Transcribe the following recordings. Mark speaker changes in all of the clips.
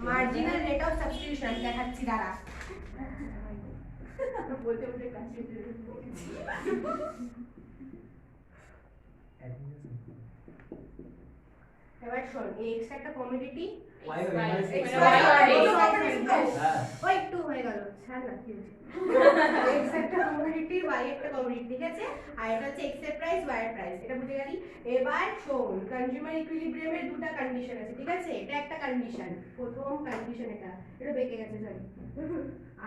Speaker 1: Marginal rate of substitution দেখাচ্ছি দাঁড়া। বলতে বলতে কাছে এবার শোন, x একটা কমিউনিটি, একটু হয়ে গেল, ছাড় না, কি x একটা কমিউনিটি, y একটা কমিউনিটি, ঠিক আছে? আর এটা হচ্ছে x এর প্রাইস, y এর প্রাইস, এটা বুঝে গেলি? এবার শোন, কনজিউমার ইকুইলিব্রিয়ামের দুটো কন্ডিশন আছে, ঠিক আছে? এটা একটা কন্ডিশন, প্রথম কন্ডিশন এটা বেঁকে গেছে, সরি।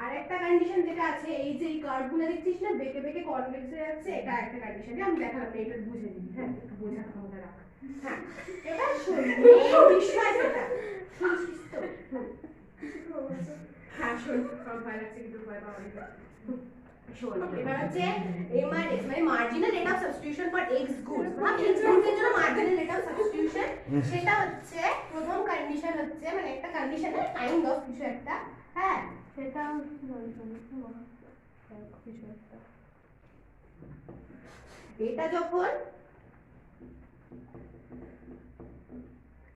Speaker 1: আর একটা কন্ডিশন যেটা আছে, এই যে এই কার্ভগুলো দেখছিস না, বেঁকে বেঁকে কনভেক্স হয়ে যাচ্ছে, এটা একটা কন্ডিশন, আমি দেখালাম, এটা বুঝে নিবি, হ্যাঁ? একটু বোঝার ক্ষমতা রাখ। হ্যাঁ, এবার শোন, এই বিষয় যেটা শুনছিস তো? হ্যাঁ শোন, আমার ভয় লাগছে, কিন্তু ভয় পাওয়া যাবে। শোন, এবার হচ্ছে এমআরএস মানে marginal rate of substitution for x goods. ভাব এক্স গুডস এর জন্য মার্জিনাল রেট অফ সাবস্টিটিউশন, সেটা হচ্ছে প্রথম কন্ডিশন হচ্ছে, মানে একটা কন্ডিশনের কাইন্ড অফ কিছু একটা, হ্যাঁ? সেটা কিছু একটা, এটা যখন,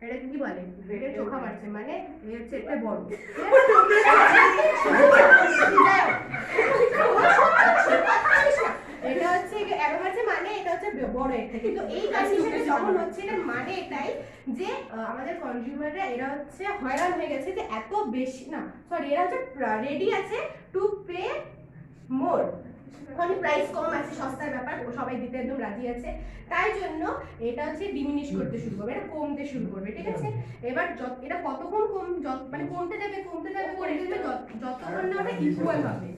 Speaker 1: এটা কি বলে, এটা চোখা মারছে, মানে এই হচ্ছে এটা বড়, এটা হচ্ছে এরকম আছে, মানে এটা হচ্ছে বড় একটা, কিন্তু এই কন্ডিশনে যখন হচ্ছে, এটা মানে এটাই যে আমাদের কনজিউমাররা এরা হচ্ছে হয়রান হয়ে গেছে যে এত বেশি, না সরি, এরা হচ্ছে রেডি আছে টু পে মোর, মানে প্রাইস কম আছে, সস্তার ব্যাপার, সবাই দিতে একদম রাজি আছে, তাই জন্য এটা হচ্ছে ডিমিনিশ করতে শুরু করবে, এটা কমতে শুরু করবে, ঠিক আছে? এবার এটা কতক্ষণ মানে কমতে যাবে করে যতক্ষণ না ওটা ইকুয়াল হবে।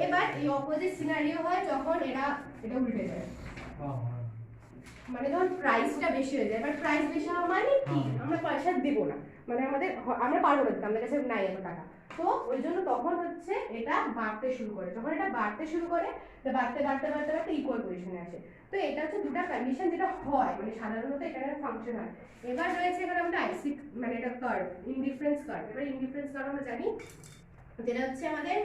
Speaker 1: এবার এই অপোজিট সিনারিও হয় যখন এটা উল্টে যায়, মানে যখন প্রাইসটা বেশি হয়ে যায়। এবার প্রাইস বেশি হওয়া মানে কি, আমরা পয়সা দেব না, মানে আমরা পারবো না দিতে, আমাদের কাছে নাই এত টাকা, তো ওই জন্য তখন হচ্ছে এটা বাড়তে শুরু করে, যখন এটা বাড়তে শুরু করে, বাড়তে ইকুয়াল পজিশনে আসে। তো এটা হচ্ছে দুটো কন্ডিশন যেটা হয়, মানে সাধারণত এখানে ফাংশন হয়। এবার রয়েছে এখানে আমাদের আইসি, মানে এটা কার্ভ, ইনডিফারেন্স কার্ভ। এবার ইনডিফারেন্স কার্ভ আমরা জানি যেটা হচ্ছে আমাদের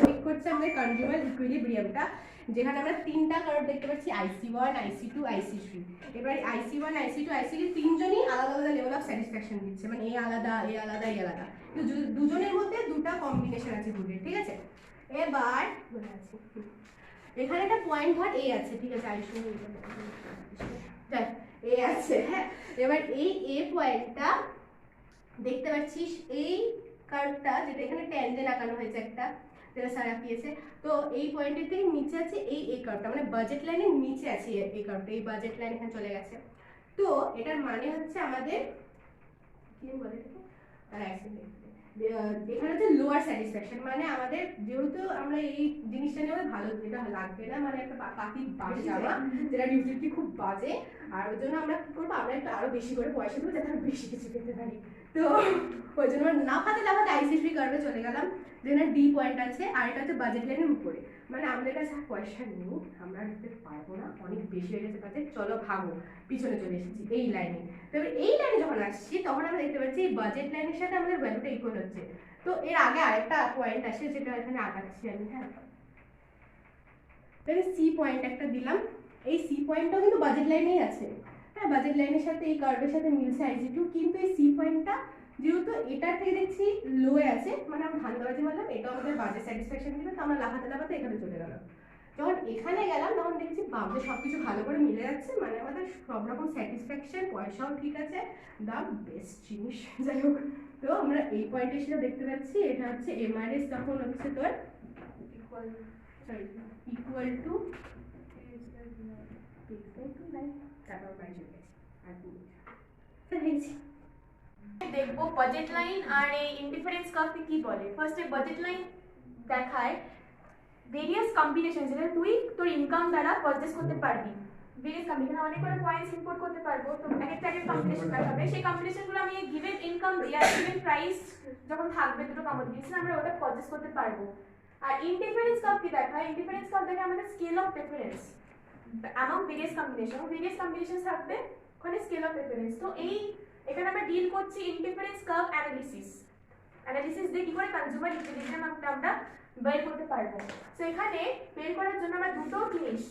Speaker 1: ঠিক করছে আমাদের কনজিউমার ইকুইলিব্রিয়ামটা, যেখানে আমরা তিনটা কার্ভ দেখতে পাচ্ছি, IC1, IC2, IC3। এবার IC1, IC2, IC3 তিনজনই আলাদা আলাদা লেভেল অফ স্যাটিসফ্যাকশন দিচ্ছে, মানে এই আলাদা, এই আলাদা, এই আলাদা, কিন্তু দুজনের মধ্যে দুটো কম্বিনেশন আছে দুটোর, ঠিক আছে? এবার এখানে একটা পয়েন্ট ধর এ আছে, ঠিক আছে? এ আছে, হ্যাঁ? এবার এই এ পয়েন্টটা দেখতে পাচ্ছিস, এই কার্ভটা যেটা এখানে ট্যানজেন্ট আঁকানো হয়েছে একটা, যেটা স্যার আঁকিয়েছে, তো এই পয়েন্টের থেকে নিচে আছে এই কার্ভটা, মানে বাজেট লাইনের নিচে আছে এই কার্ভটা, এই বাজেট লাইন এখানে চলে গেছে। তো এটার মানে হচ্ছে আমাদের কি বলে এখানে হচ্ছে লোয়ার স্যাটিসফ্যাকশন, মানে আমাদের যেহেতু আমরা এই জিনিসটা নিয়ে আমাদের ভালো যেটা লাগবে না, মানে একটা পাতি বাজে জামা যেটা ডিউটি খুব বাজে, আর ওই জন্য আমরা কি করবো, আমরা একটু আরো বেশি করে পয়সা দেবো যাতে আমরা বেশি কিছু পেতে পারি। তো ওই জন্য আমরা লাফাতে IC3 কার্ভে চলে গেলাম, যেখানে ডি পয়েন্ট আছে, আর এটা হচ্ছে বাজেট লাইনের উপরে, মানে আমাদের কাছে পয়সা নেই, আমরা নিতে পারবো না, অনেক বেশি হয়ে গেছে বাজেট, চলো ভাগো, পিছনে চলে এসেছি এই লাইনে। তবে এই লাইনে যখন আসছি তখন আমরা দেখতে পাচ্ছি এই বাজেট লাইনের সাথে আমাদের ভ্যালুটা ইকুয়াল হচ্ছে। তো এর আগে আরেকটা পয়েন্ট আসে যেটা এখানে আঁকাচ্ছি আমি, হ্যাঁ? তাহলে সি পয়েন্ট একটা দিলাম, এই সি পয়েন্টটাও কিন্তু বাজেট লাইনেই আছে, হ্যাঁ? বাজেট লাইনের সাথে এই কার্ভের সাথে মিলছে IC2, কিন্তু এই সি পয়েন্টটা যেহেতু এটার থেকে দেখছি লোয়ে আছে, মানে আমরা ধান্দাবাজি মারলাম, এটা আমাদের বাজেট স্যাটিসফ্যাকশন দিবে, তো আমরা লাফাতে এখানে চলে গেলাম। যখন এখানে গেলাম তখন দেখছি বামে সবকিছু ভালো করে মিলে যাচ্ছে, মানে আমাদের সব রকম স্যাটিসফ্যাকশন, পয়সাও ঠিক আছে, দাম বেস্ট জিনিস, যাই হোক। তো আমরা এই পয়েন্টে সেটা দেখতে পাচ্ছি, এটা হচ্ছে এমআরএস তখন হচ্ছে তোর ইকুয়াল টু
Speaker 2: দেখবো বাজেট লাইন আর এই ইনডিফারেন্স কার্ভকে কি বলে। ফার্স্টে বাজেট লাইন দেখায় ভেরিয়াস কম্বিনেশন, যেটা তুই তোর ইনকাম দ্বারা পারচেজ করতে পারবি, ভেরিয়াস কম্বিনেশন, অনেক করে পয়েন্টস ইম্পোর্ট করতে পারবো, তো একটা কম্বিনেশন দেখাবে, সেই কম্বিনেশনগুলো আমি গিভেন ইনকাম দিয়ে গিভেন প্রাইস যখন থাকবে দুটো কমোডিটিস, আমরা ওটা পারচেজ করতে পারবো। আর ইনডিফারেন্স কার্ভ কি দেখায়, ইনডিফারেন্স কার্ভ দেখায় আমাদের scale of preference among various combinations থাকবে ওখানে স্কেল অফ প্রেফারেন্স। তো এই এখানে আমরা ডিল করছি ইনডিফারেন্স কার্ভ অ্যানালিসিস দিয়ে কি করে কনজিউমার ইকুইলিব্রিয়াম আমরা বের করতে পারবো। তো এখানে বের করার জন্য আমরা দুটো জিনিস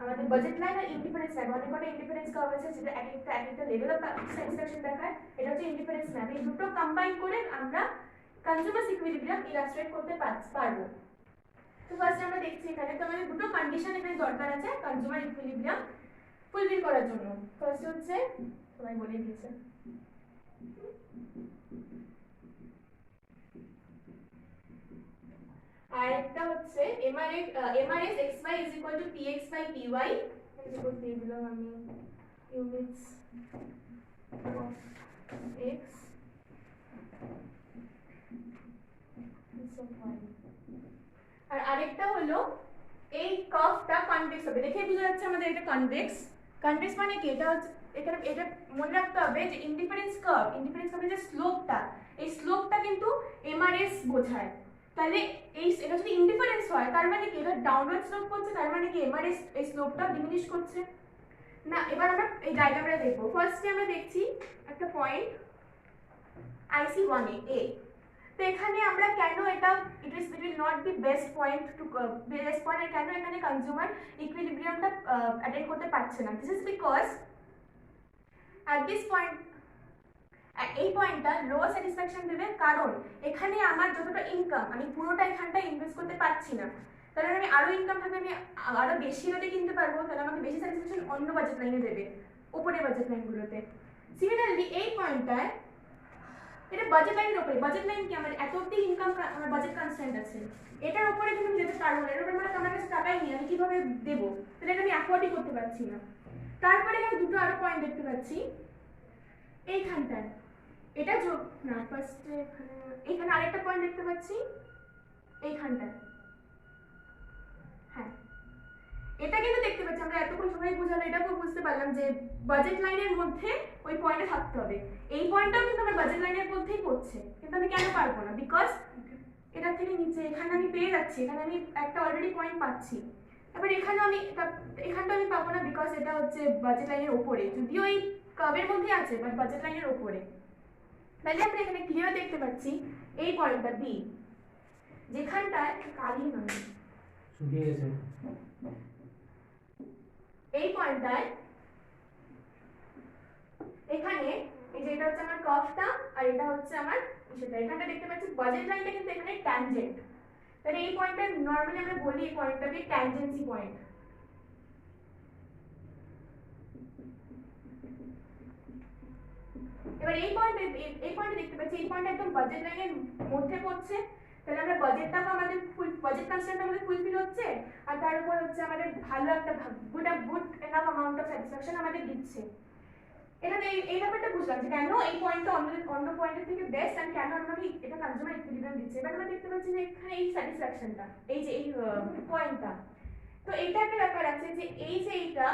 Speaker 2: আমাদের বাজেট লাইন আর ইন্ডিফারেন্স ম্যাপ, অনেক কটা ইন্ডিফারেন্স কার্ভ আছে যেটা এক একটা লেভেল অফ স্যাটিসফ্যাকশন দেখায়, এটা হচ্ছে ইন্ডিফারেন্স ম্যাপ। এই দুটো কম্বাইন করে আমরা কনজিউমার ইকুইলিব্রিয়াম ইলাস্ট্রেট করতে পারবো। তো ফার্স্ট আমরা দেখছি এখানে তো আমাদের দুটো কন্ডিশন এখানে দরকার আছে কনজিউমার ইকুইলিব্রিয়াম ফুলফিল করার জন্য। ফার্স্ট হচ্ছে সবাই বলে দিয়েছে, আর একটা হচ্ছে MRS xy is equal to px by py, এরকম দিয়ে দিলাম আমি ইউনিটস of x আর আরেকটা হলো এই কার্ভটা কনভেক্স হবে, দেখে বোঝা যাচ্ছে আমাদের এটা কনভেক্স। কনভেক্স মানে কি, এটা হচ্ছে এখানে এটা মনে রাখতে হবে যে ইন্ডিফারেন্স কার্ভের যে স্লোপটা, এই স্লোপটা কিন্তু MRS বোঝায়। তাহলে এটা যদি ইন্ডিফারেন্স হয় তার মানে কি এটা ডাউনওয়ার্ড স্লোপ করছে, তার মানে কি MRS এই স্লোপটা ডিমিনিশ করছে না। এবার আমরা এই ডায়াগ্রামটা দেখব। ফার্স্টে আমরা দেখছি একটা পয়েন্ট IC1A। তো এখানে আমরা কেন এটা it will not be best point কেন এখানে কনজিউমার ইকুইলিব্রিয়ামটা অ্যাটেন্ড করতে পারছে না, this is because at this point এই পয়েন্টটা লো স্যাটিসফ্যাকশন দেবে, কারণ এখানে আমার যতটা ইনকাম আমি পুরোটা এখানটা ইনভেস্ট করতে পারছি না। তাহলে আমি আরো ইনকাম থাকবে, আমি আরো বেশি রেটে কিনতে পারবো, তাহলে আমাকে বেশি স্যাটিসফ্যাকশন অন্য বাজেট লাইনে দেবে, উপরের বাজেট লাইনগুলোতে। সিমিলারলি এই পয়েন্টটায় এটা বাজেট লাইনের উপরে, বাজেট লাইন কি আমার এত অব্দি ইনকাম, আমার বাজেট কনস্ট্যান্ট আছে, এটার উপরে কিন্তু আমি যেতে পারবো না, এর উপরে আমার কাছে টাকাই নেই, আমি কিভাবে দেবো, তাহলে এটা আমি অ্যাফোর্ডই করতে পারছি না। তারপরে এখানে দুটো আরো পয়েন্ট দেখতে পাচ্ছি এইখানটায়, এটা না ফার্স্টে এখানে আরেকটা পয়েন্ট দেখতে পাচ্ছি এইখানটায়, হ্যাঁ এটা কিন্তু দেখতে পাচ্ছি আমরা এতক্ষণ সবাই বুঝালো, এটা বুঝতে পারলাম যে বাজেট লাইনের মধ্যে ওই পয়েন্টে থাকতে হবে। এই পয়েন্টটাও কিন্তু আমার বাজেট লাইনের মধ্যেই পড়ছে, কিন্তু আমি কেন পারবো না, বিকজ এটা থেকে নিচে এখানে আমি পেয়ে যাচ্ছি, এখানে আমি একটা অলরেডি পয়েন্ট পাচ্ছি। এবার এখানেও আমি এখানটা আমি পাবো না, বিকজ এটা হচ্ছে বাজেট লাইনের ওপরে, যদিও এই কার্ভের মধ্যে আছে বাট বাজেট লাইনের ওপরে। তাহলে আমরা এখানে ক্লিয়ার দেখতে পাচ্ছি এই পয়েন্টটা বি, যেখানটায় কালি নয়
Speaker 3: শুকিয়ে গেছে,
Speaker 2: এই পয়েন্টটায় এখানে এই যে এটা হচ্ছে আমার কার্ভটা আর এটা হচ্ছে আমার সেটা, এখানটা দেখতে পাচ্ছি বাজেট লাইনটা কিন্তু এখানে ট্যানজেন্ট। তাহলে এই পয়েন্টটা নরমালি আমরা বলি এই পয়েন্টটাকে ট্যানজেন্সি পয়েন্ট। এবার এই পয়েন্টে দেখতে পাচ্ছি এই পয়েন্ট একদম বাজেট লাইনের মধ্যে পড়ছে, তাহলে আমরা বাজেটটাকে আমাদের বাজেট কনস্ট্যান্ট আমাদের ফুলফিল হচ্ছে, আর তার উপর হচ্ছে আমাদের ভালো একটা good enough amount of satisfaction আমাদের দিচ্ছে। এখানে এই ব্যাপারটা বুঝলাম যে কেন এই পয়েন্টটা অন্য পয়েন্টের থেকে বেস্ট, আর কেন আমাকে এটা কনজিউমার ইকুইলিব্রিয়াম দিচ্ছে। এবার আমরা দেখতে পাচ্ছি যে এখানে এই স্যাটিসফ্যাকশনটা এই যে এই পয়েন্টটা, তো এইটা একটা ব্যাপার আছে যে এই যে এইটা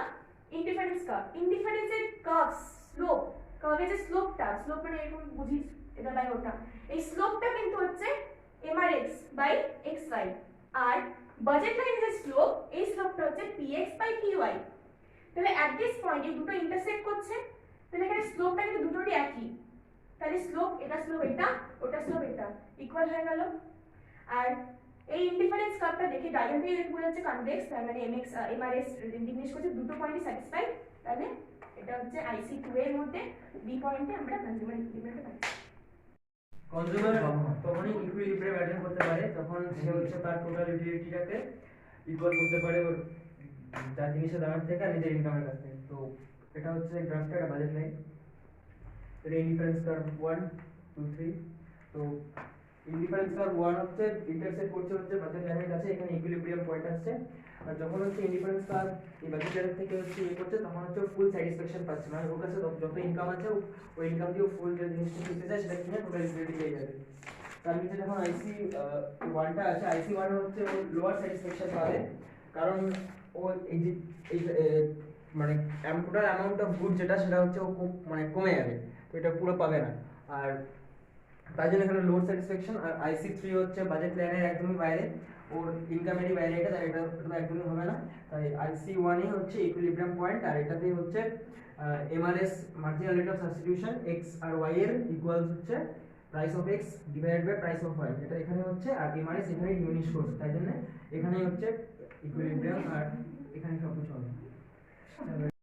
Speaker 2: ইন্ডিফারেন্সের কার্ভ স্লোপ, কার্ভের যে স্লোপ মানে এরকম বুঝিস এটা বাই ওটা, এই স্লোপটা কিন্তু হচ্ছে MRX বাই XY, আর বাজেট লাইনের যে স্লোপ এই স্লোপটা হচ্ছে PX বাই PY। তাহলে অ্যাট দিস পয়েন্ট এই দুটো ইন্টারসেক্ট করছে, তাহলে এখানে স্লোপটা কিন্তু দুটোরই একই, তাহলে স্লোপ এটা স্লোপ এটা, ওটা স্লোপ এটা, ইকুয়াল হয়ে গেল। আর এই ইন্ডিফারেন্স কার্ভটা দেখে ডায়াগ্রাম থেকে দেখে বোঝা যাচ্ছে কনভেক্স, তার মানে MRS ডিমিনিশ করছে, দুটো পয়েন্টই স্যাটিসফাইড, তাহলে এটা হচ্ছে IC2 এর মধ্যে বি পয়েন্টে আমরা কনজিউমার ইকুইলিব্রিয়াম পাচ্ছি।
Speaker 3: কনজিউমার তখনই ইকুইলিব্রিয়াম অ্যাটেন্ড করতে পারে যখন সে হচ্ছে তার টোটাল ইউটিলিটিটাকে ইকুয়াল করতে পারে ওর যা জিনিসের দামের থেকে আর নিজের ইনকামের কাছ থেকে। তো এটা হচ্ছে গ্রাফটা, একটা বাজেট লাইন, এটা ইন্ডিফারেন্স কার্ভ 1 2 3। তো ইন্ডিফারেন্স কার্ভ 1 হচ্ছে ইন্টারসেক্ট করছে হচ্ছে বাজেট লাইনের কাছে, এখানে ইকুইলিব্রিয়াম পয়েন্ট আসছে, আর যখন হচ্ছে ইন্ডিফারেন্স কার্ভ এই বাজেট লাইন থেকে হচ্ছে করছে তখন হচ্ছে ফুল স্যাটিসফ্যাকশন পাচ্ছে, মানে ওর কাছে যত ইনকাম আছে ওই ইনকাম দিয়ে ফুল যে জিনিসটা কিনতে চায় সেটা কিনে টোটাল ইউটিলিটি পেয়ে যাবে। তার নিচে যখন IC1টা আছে, IC1 হচ্ছে ও লোয়ার স্যাটিসফ্যাকশন পাবে, কারণ ও এই যে মানে টোটাল অ্যামাউন্ট অফ গুড যেটা সেটা হচ্ছে ও মানে কমে যাবে, তো এটা পুরো পাবে না, আর তার জন্য এখানে লোড স্যাটিসফ্যাকশন। আর IC3 হচ্ছে বাজেট লাইনের একদমই বাইরে, ওর ইনকামেরই বাইরে, এটা তাই এটা একদমই হবে না, তাই IC1 হচ্ছে ইকুইলিব্রিয়াম পয়েন্ট, আর এটাতেই হচ্ছে MRS marginal rate of substitution x আর y এর ইকুয়ালস হচ্ছে price of x divided by price of y, এটা এখানে হচ্ছে, আর MRS এখানে ডিমিনিশ করছে, তাই জন্য এখানেই হচ্ছে ইকুইলিব্রিয়াম আর এখানে সব কিছু হবে